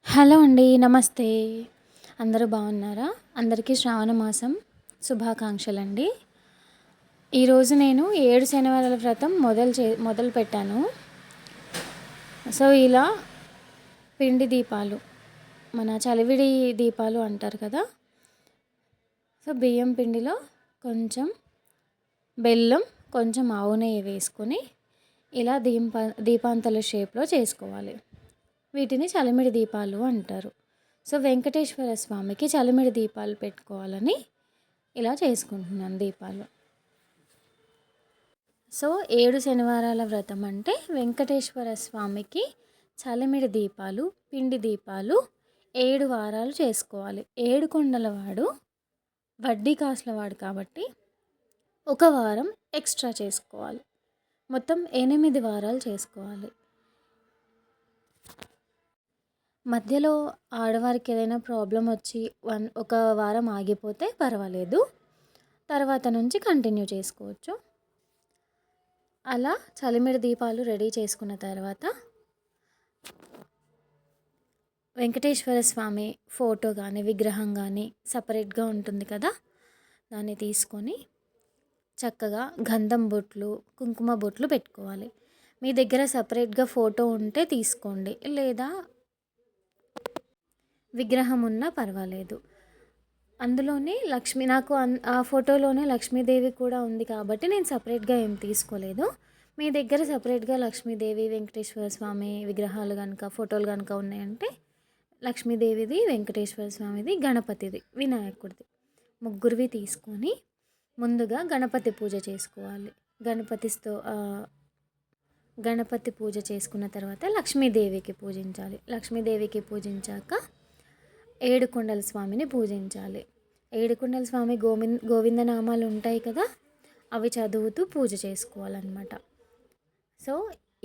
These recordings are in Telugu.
హలో అండి. నమస్తే. అందరూ బాగున్నారా? అందరికీ శ్రావణ మాసం శుభాకాంక్షలండి. ఈరోజు నేను 7 శనివారాల వ్రతం మొదలుపెట్టాను. సో, ఇలా పిండి దీపాలు, మన చలివిడి దీపాలు అంటారు కదా! సో, బియ్యం పిండిలో కొంచెం బెల్లం, కొంచెం ఆవు నెయ్యి వేసుకొని ఇలా దీపాంతల షేప్‌లో చేసుకోవాలి. వీటిని చలిమిడి దీపాలు అంటారు. సో, వెంకటేశ్వర స్వామికి చలిమిడి దీపాలు పెట్టుకోవాలని ఇలా చేసుకుంటున్నాను దీపాలు. సో, 7 శనివారాల వ్రతం అంటే వెంకటేశ్వర స్వామికి చలిమిడి దీపాలు, పిండి దీపాలు 7 వారాలు చేసుకోవాలి. 7 కొండలవాడు, వడ్డీ కాసులవాడు కాబట్టి ఒక వారం ఎక్స్ట్రా చేసుకోవాలి. మొత్తం 8 వారాలు చేసుకోవాలి. మధ్యలో ఆడవారికి ఏదైనా ప్రాబ్లం వచ్చి ఒక వారం ఆగిపోతే పర్వాలేదు. తర్వాత నుంచి కంటిన్యూ చేసుకోవచ్చు. అలా చలిమిడి దీపాలు రెడీ చేసుకున్న తర్వాత వెంకటేశ్వర స్వామి ఫోటో కానీ, విగ్రహం కానీ సపరేట్గా ఉంటుంది కదా! దాన్ని తీసుకొని చక్కగా గంధం బొట్లు, కుంకుమ బొట్లు పెట్టుకోవాలి. మీ దగ్గర సపరేట్గా ఫోటో ఉంటే తీసుకోండి, లేదా విగ్రహం ఉన్నా పర్వాలేదు. అందులోనే నాకు ఆ ఫోటోలోనే లక్ష్మీదేవి కూడా ఉంది కాబట్టి నేను సపరేట్గా ఏం తీసుకోలేదు. మీ దగ్గర సపరేట్గా లక్ష్మీదేవి, వెంకటేశ్వర స్వామి విగ్రహాలు కనుక, ఫోటోలు కనుక ఉన్నాయంటే లక్ష్మీదేవిది, వెంకటేశ్వర స్వామిది, గణపతిది, వినాయకుడిది ముగ్గురివి తీసుకొని ముందుగా గణపతి పూజ చేసుకోవాలి. గణపతి పూజ చేసుకున్న తర్వాత లక్ష్మీదేవికి పూజించాలి. లక్ష్మీదేవికి పూజించాక ఏడుకొండల స్వామిని పూజించాలి. ఏడుకొండల స్వామి గోవిందనామాలు ఉంటాయి కదా, అవి చదువుతూ పూజ చేసుకోవాలన్నమాట. సో,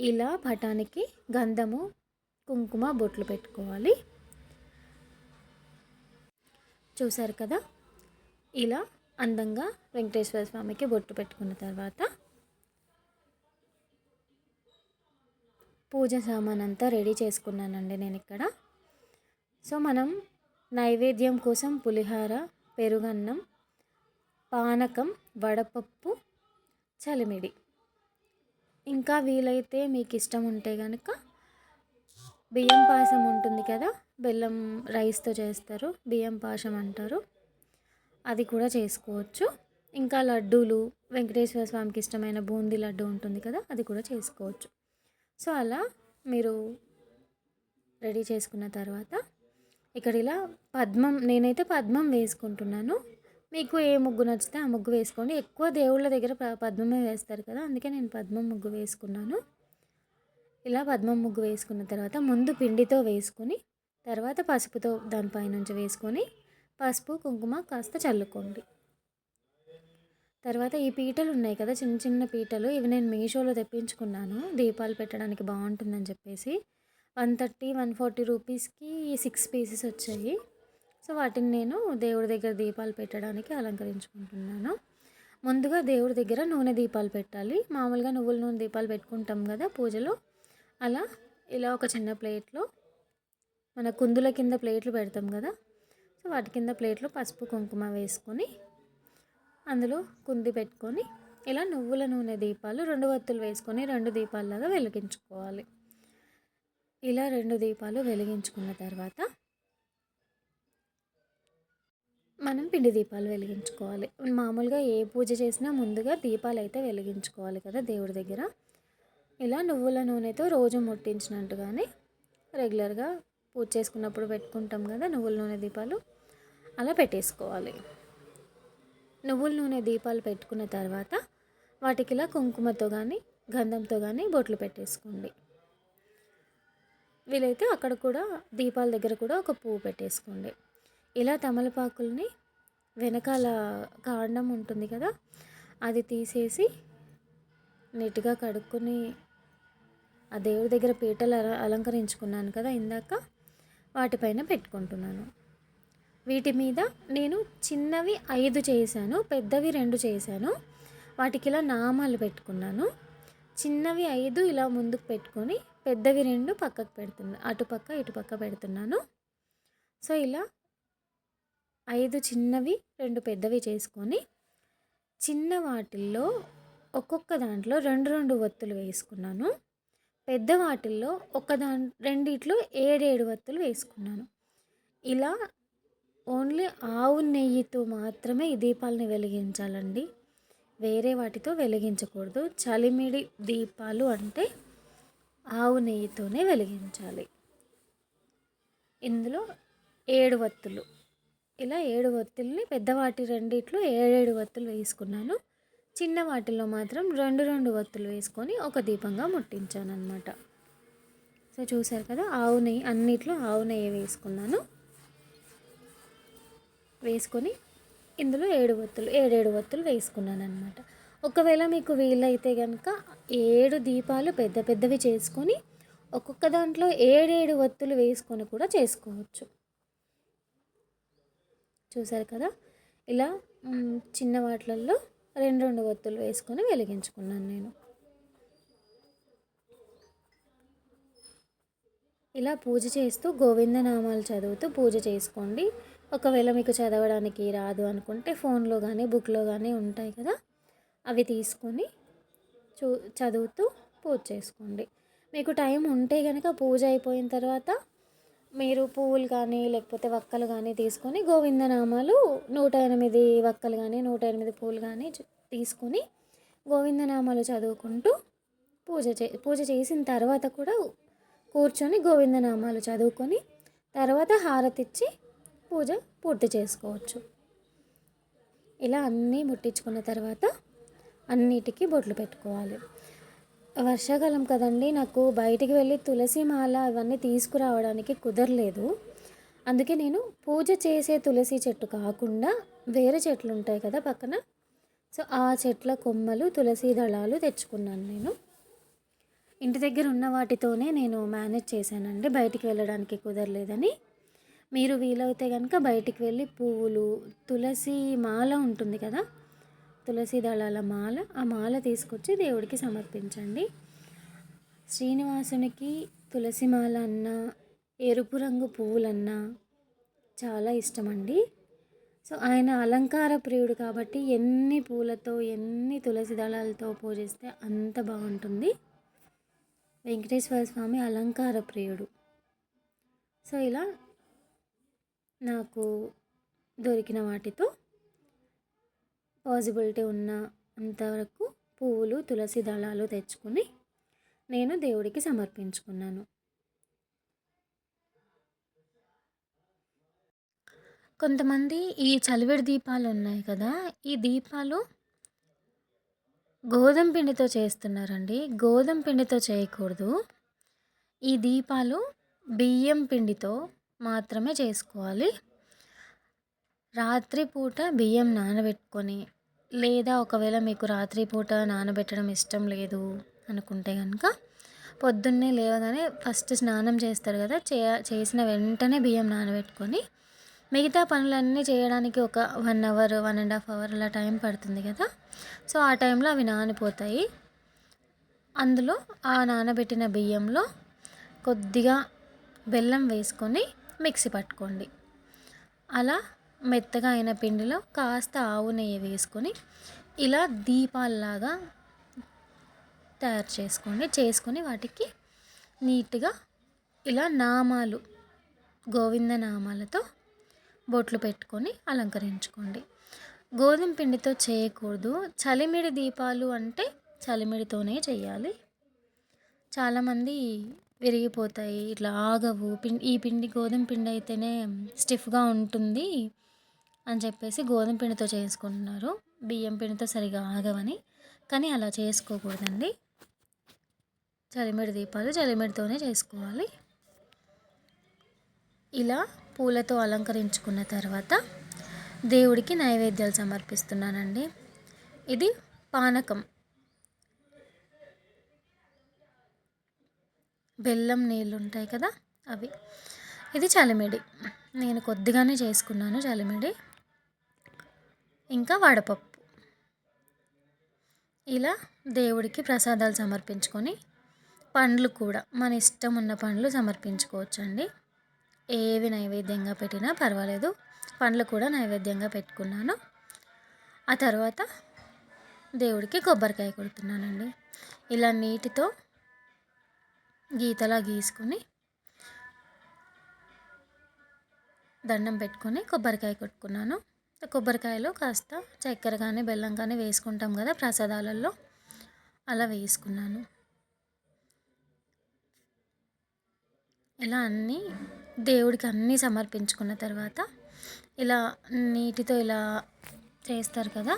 ఇలా పటానికి గంధము, కుంకుమ బొట్లు పెట్టుకోవాలి. చూసారు కదా, ఇలా అందంగా వెంకటేశ్వర స్వామికి బొట్టు పెట్టుకున్న తర్వాత పూజ సామాన్ అంతా రెడీ చేసుకున్నానండి నేను ఇక్కడ. సో, మనం నైవేద్యం కోసం పులిహార, పెరుగన్నం, పానకం, వడపప్పు, చలిమిడి, ఇంకా వీలైతే మీకు ఇష్టం ఉంటే కనుక బియ్యం పాయసం ఉంటుంది కదా, బెల్లం రైస్తో చేస్తారు, బియ్యం పాయసం అంటారు, అది కూడా చేసుకోవచ్చు. ఇంకా లడ్డూలు, వెంకటేశ్వర స్వామికి ఇష్టమైన బూందీ లడ్డు ఉంటుంది కదా, అది కూడా చేసుకోవచ్చు. సో, అలా మీరు రెడీ చేసుకున్న తర్వాత ఇక్కడ ఇలా నేనైతే పద్మం వేసుకుంటున్నాను. మీకు ఏ ముగ్గు నచ్చితే ఆ ముగ్గు వేసుకోండి. ఎక్కువ దేవుళ్ళ దగ్గర పద్మమే వేస్తారు కదా, అందుకే నేను పద్మం ముగ్గు వేసుకున్నాను. ఇలా పద్మం ముగ్గు వేసుకున్న తర్వాత ముందు పిండితో వేసుకొని, తర్వాత పసుపుతో దానిపైనుంచి వేసుకొని పసుపు, కుంకుమ కాస్త చల్లుకోండి. తర్వాత ఈ పీటలు ఉన్నాయి కదా, చిన్న చిన్న పీటలు, ఇవి నేను మీషోలో తెప్పించుకున్నాను. దీపాలు పెట్టడానికి బాగుంటుందని చెప్పేసి 130-140 రూపీస్కి 6 పీసెస్ వచ్చాయి. సో, వాటిని నేను దేవుడి దగ్గర దీపాలు పెట్టడానికి అలంకరించుకుంటున్నాను. ముందుగా దేవుడి దగ్గర నూనె దీపాలు పెట్టాలి. మామూలుగా నువ్వుల నూనె దీపాలు పెట్టుకుంటాం కదా పూజలో, అలా ఇలా ఒక చిన్న ప్లేట్లో, మన కుందుల కింద ప్లేట్లు పెడతాం కదా, సో వాటి కింద ప్లేట్లో పసుపు, కుంకుమ వేసుకొని అందులో కుంది పెట్టుకొని ఇలా నువ్వుల నూనె దీపాలు 2 వత్తులు వేసుకొని 2 దీపాలలాగా వెలిగించుకోవాలి. ఇలా 2 దీపాలు వెలిగించుకున్న తర్వాత మనం పిండి దీపాలు వెలిగించుకోవాలి. మామూలుగా ఏ పూజ చేసినా ముందుగా దీపాలు అయితే వెలిగించుకోవాలి కదా దేవుడి దగ్గర. ఇలా నువ్వుల నూనెతో రోజు ముట్టించినట్టుగానే రెగ్యులర్గా పూజ చేసుకున్నప్పుడు పెట్టుకుంటాం కదా నువ్వుల నూనె దీపాలు, అలా పెట్టేసుకోవాలి. నువ్వుల నూనె దీపాలు పెట్టుకున్న తర్వాత వాటికి ఇలా కుంకుమతో కానీ, గంధంతో కానీ బొట్లు పెట్టేసుకోండి. వీలైతే అక్కడ కూడా దీపాల దగ్గర కూడా ఒక పువ్వు పెట్టేసుకోండి. ఇలా తమలపాకుల్ని వెనకాల కాండం ఉంటుంది కదా, అది తీసేసి నీట్గా కడుక్కొని ఆ దేవుడి దగ్గర పీటలు అలంకరించుకున్నాను కదా ఇందాక, వాటిపైన పెట్టుకుంటున్నాను. వీటి మీద నేను చిన్నవి 5 చేశాను, పెద్దవి 2 చేశాను. వాటికి ఇలా నామాలు పెట్టుకున్నాను. చిన్నవి 5 ఇలా ముందుకు పెట్టుకొని పెద్దవి 2 పక్కకు పెడుతున్నా. అటుపక్క, ఇటుపక్క పెడుతున్నాను. సో, ఇలా 5 చిన్నవి, 2 పెద్దవి చేసుకొని, చిన్న వాటిల్లో ఒక్కొక్క దాంట్లో 2, 2 ఒత్తులు వేసుకున్నాను. పెద్ద వాటిల్లో రెండిట్లో 7, 7 ఒత్తులు వేసుకున్నాను. ఇలా ఓన్లీ ఆవు నెయ్యితో మాత్రమే ఈ దీపాలని వెలిగించాలండి. వేరే వాటితో వెలిగించకూడదు. చలిమిడి దీపాలు అంటే ఆవు నెయ్యితోనే వెలిగించాలి. ఇందులో 7 ఒత్తులు, ఇలా 7 ఒత్తుల్ని పెద్దవాటి రెండిట్లో 7, 7 ఒత్తులు వేసుకున్నాను. చిన్న వాటిల్లో మాత్రం 2, 2 ఒత్తులు వేసుకొని ఒక దీపంగా ముట్టించాను అనమాట. సో చూసారు కదా, ఆవు నెయ్యి అన్నిట్లో ఆవు నెయ్యి వేసుకున్నాను. వేసుకొని ఇందులో 7 ఒత్తులు, 7, 7 ఒత్తులు వేసుకున్నాను అనమాట. ఒకవేళ మీకు వీలైతే కనుక 7 దీపాలు పెద్ద పెద్దవి చేసుకొని ఒక్కొక్క దాంట్లో 7, 7 ఒత్తులు వేసుకొని కూడా చేసుకోవచ్చు. చూసారు కదా, ఇలా చిన్న వాటిలలో 2, 2 ఒత్తులు వేసుకొని వెలిగించుకున్నాను నేను. ఇలా పూజ చేస్తూ గోవిందనామాలు చదువుతూ పూజ చేసుకోండి. ఒకవేళ మీకు చదవడానికి రాదు అనుకుంటే ఫోన్లో కానీ బుక్లో కానీ ఉంటాయి కదా, అవి తీసుకొని చదువుతూ పూజ చేసుకోండి. మీకు టైం ఉంటే కనుక పూజ అయిపోయిన తర్వాత మీరు పువ్వులు కానీ లేకపోతే వక్కలు కానీ తీసుకొని గోవిందనామాలు 108 వక్కలు కానీ 108 పువ్వులు కానీ తీసుకొని గోవిందనామాలు చదువుకుంటూ పూజ చేసిన తర్వాత కూడా కూర్చొని గోవిందనామాలు చదువుకొని తర్వాత హారతిచ్చి పూజ పూర్తి చేసుకోవచ్చు. ఇలా అన్నీ ముట్టించుకున్న తర్వాత అన్నిటికీ బొట్లు పెట్టుకోవాలి. వర్షాకాలం కదండి, నాకు బయటికి వెళ్ళి తులసి మాల ఇవన్నీ తీసుకురావడానికి కుదరలేదు. అందుకే నేను పూజ చేసే తులసి చెట్టు కాకుండా వేరే చెట్లు ఉంటాయి కదా పక్కన, సో ఆ చెట్ల కొమ్మలు, తులసి దళాలు తెచ్చుకున్నాను నేను. ఇంటి దగ్గర ఉన్న వాటితోనే నేను మేనేజ్ చేశానండి, బయటికి వెళ్ళడానికి కుదరలేదని. మీరు వీలైతే కనుక బయటికి వెళ్ళి పువ్వులు, తులసి మాల ఉంటుంది కదా, తులసి దళాల మాల, ఆ మాల తీసుకొచ్చి దేవుడికి సమర్పించండి. శ్రీనివాసునికి తులసి మాల అన్నా ఎరుపు రంగు పువ్వులన్నా చాలా ఇష్టమండి. సో ఆయన అలంకార ప్రియుడు కాబట్టి ఎన్ని పూలతో ఎన్ని తులసి దళాలతో పూజిస్తే అంత బాగుంటుంది. వెంకటేశ్వర స్వామి అలంకార ప్రియుడు. సో ఇలా నాకు దొరికిన వాటితో పాసిబిలిటీ ఉన్న అంతవరకు పువ్వులు, తులసి దళాలు తెచ్చుకొని నేను దేవుడికి సమర్పించుకున్నాను. కొంతమంది ఈ చలివిడి దీపాలు ఉన్నాయి కదా, ఈ దీపాలు గోధుమ పిండితో చేస్తున్నారండి. గోధుమ పిండితో చేయకూడదు. ఈ దీపాలు బియ్యం పిండితో మాత్రమే చేసుకోవాలి. రాత్రిపూట బియ్యం నానబెట్టుకొని, లేదా ఒకవేళ మీకు రాత్రిపూట నానబెట్టడం ఇష్టం లేదు అనుకుంటే కనుక పొద్దున్నే లేవగానే ఫస్ట్ స్నానం చేస్తారు కదా, చేసిన వెంటనే బియ్యం నానబెట్టుకొని మిగతా పనులన్నీ చేయడానికి ఒక 1 అవర్ 1.5 అవర్ అలా టైం పడుతుంది కదా, సో ఆ టైంలో అవి నానిపోతాయి. అందులో ఆ నానబెట్టిన బియ్యంలో కొద్దిగా బెల్లం వేసుకొని మిక్సీ పట్టుకోండి. అలా మెత్తగా అయిన పిండిలో కాస్త ఆవు నెయ్యి వేసుకొని ఇలా దీపాల్లాగా తయారు చేసుకొని వాటికి నీట్గా ఇలా నామాలు, గోవింద నామాలతో బొట్లు పెట్టుకొని అలంకరించుకోండి. గోధుమ పిండితో చేయకూడదు. చలిమిడి దీపాలు అంటే చలిమిడితోనే చేయాలి. చాలామంది విరిగిపోతాయి, ఇట్లా ఆగవు, ఈ పిండి గోధుమ పిండి అయితేనే స్టిఫ్గా ఉంటుంది అని చెప్పేసి గోధుమ పిండితో చేసుకుంటున్నారు, బియ్యం పిండితో సరిగా ఆగవని. కానీ అలా చేసుకోకూడదండి. చలిమిడి దీపాలు చలిమిడితోనే చేసుకోవాలి. ఇలా పూలతో అలంకరించుకున్న తర్వాత దేవుడికి నైవేద్యాలు సమర్పిస్తున్నానండి. ఇది పానకం, బెల్లం నీళ్ళు ఉంటాయి కదా అవి. ఇది చలిమిడి, నేను కొద్దిగానే చేసుకున్నాను చలిమిడి. ఇంకా వడపప్పు. ఇలా దేవుడికి ప్రసాదాలు సమర్పించుకొని పండ్లు కూడా మన ఇష్టం ఉన్న పండ్లు సమర్పించుకోవచ్చండి. ఏవి నైవేద్యంగా పెట్టినా పర్వాలేదు. పండ్లు కూడా నైవేద్యంగా పెట్టుకున్నాను. ఆ తర్వాత దేవుడికి కొబ్బరికాయ కొడుతున్నానండి. ఇలా నీటితో గీతలా గీసుకొని దండం పెట్టుకొని కొబ్బరికాయ కొట్టుకున్నాను. కొబ్బరికాయలో కాస్త చక్కెర కానీ బెల్లం కానీ వేసుకుంటాం కదా ప్రసాదాలలో, అలా వేసుకున్నాను. ఇలా అన్నీ దేవుడికి అన్నీ సమర్పించుకున్న తర్వాత ఇలా నీటితో ఇలా చేస్తారు కదా,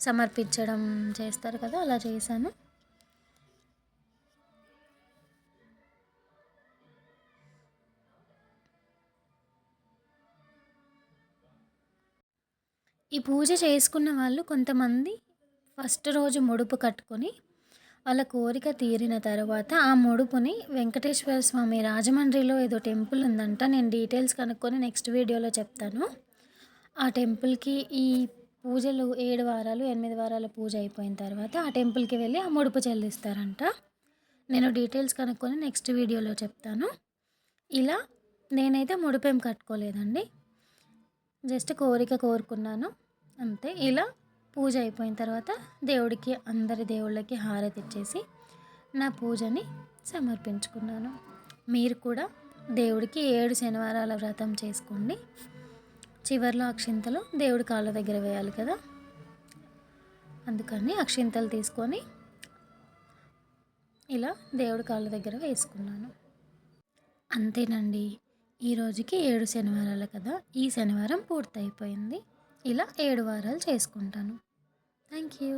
సమర్పించడం చేస్తారు కదా, అలా చేశాను. ఈ పూజ చేసుకున్న వాళ్ళు కొంతమంది ఫస్ట్ రోజు ముడుపు కట్టుకొని వాళ్ళ కోరిక తీరిన తర్వాత ఆ ముడుపుని వెంకటేశ్వర స్వామి రాజమండ్రిలో ఏదో టెంపుల్ ఉందంట, నేను డీటెయిల్స్ కనుక్కొని నెక్స్ట్ వీడియోలో చెప్తాను. ఆ టెంపుల్కి ఈ పూజలు 7 వారాలు 8 వారాల పూజ అయిపోయిన తర్వాత ఆ టెంపుల్కి వెళ్ళి ఆ ముడుపు చెల్లిస్తారంట. నేను డీటెయిల్స్ కనుక్కొని నెక్స్ట్ వీడియోలో చెప్తాను. ఇలా నేనైతే ముడుపేం కట్టుకోలేదండి, జస్ట్ కోరిక కోరుకున్నాను అంతే. ఇలా పూజ అయిపోయిన తర్వాత దేవుడికి అందరి దేవుళ్ళకి హారతి ఇచ్చేసి నా పూజని సమర్పించుకున్నాను. మీరు కూడా దేవుడికి 7 శనివారాల వ్రతం చేసుకోండి. చివర్లో అక్షింతలు దేవుడి కాళ్ళ దగ్గర వేయాలి కదా, అందుకని అక్షింతలు తీసుకొని ఇలా దేవుడి కాళ్ళ దగ్గర వేసుకున్నాను. అంతేనండి, ఈ రోజుకి 7 శనివారాలు కదా, ఈ శనివారం పూర్తయిపోయింది. ఇలా 7 వారాలు చేసుకుంటాను. Thank you.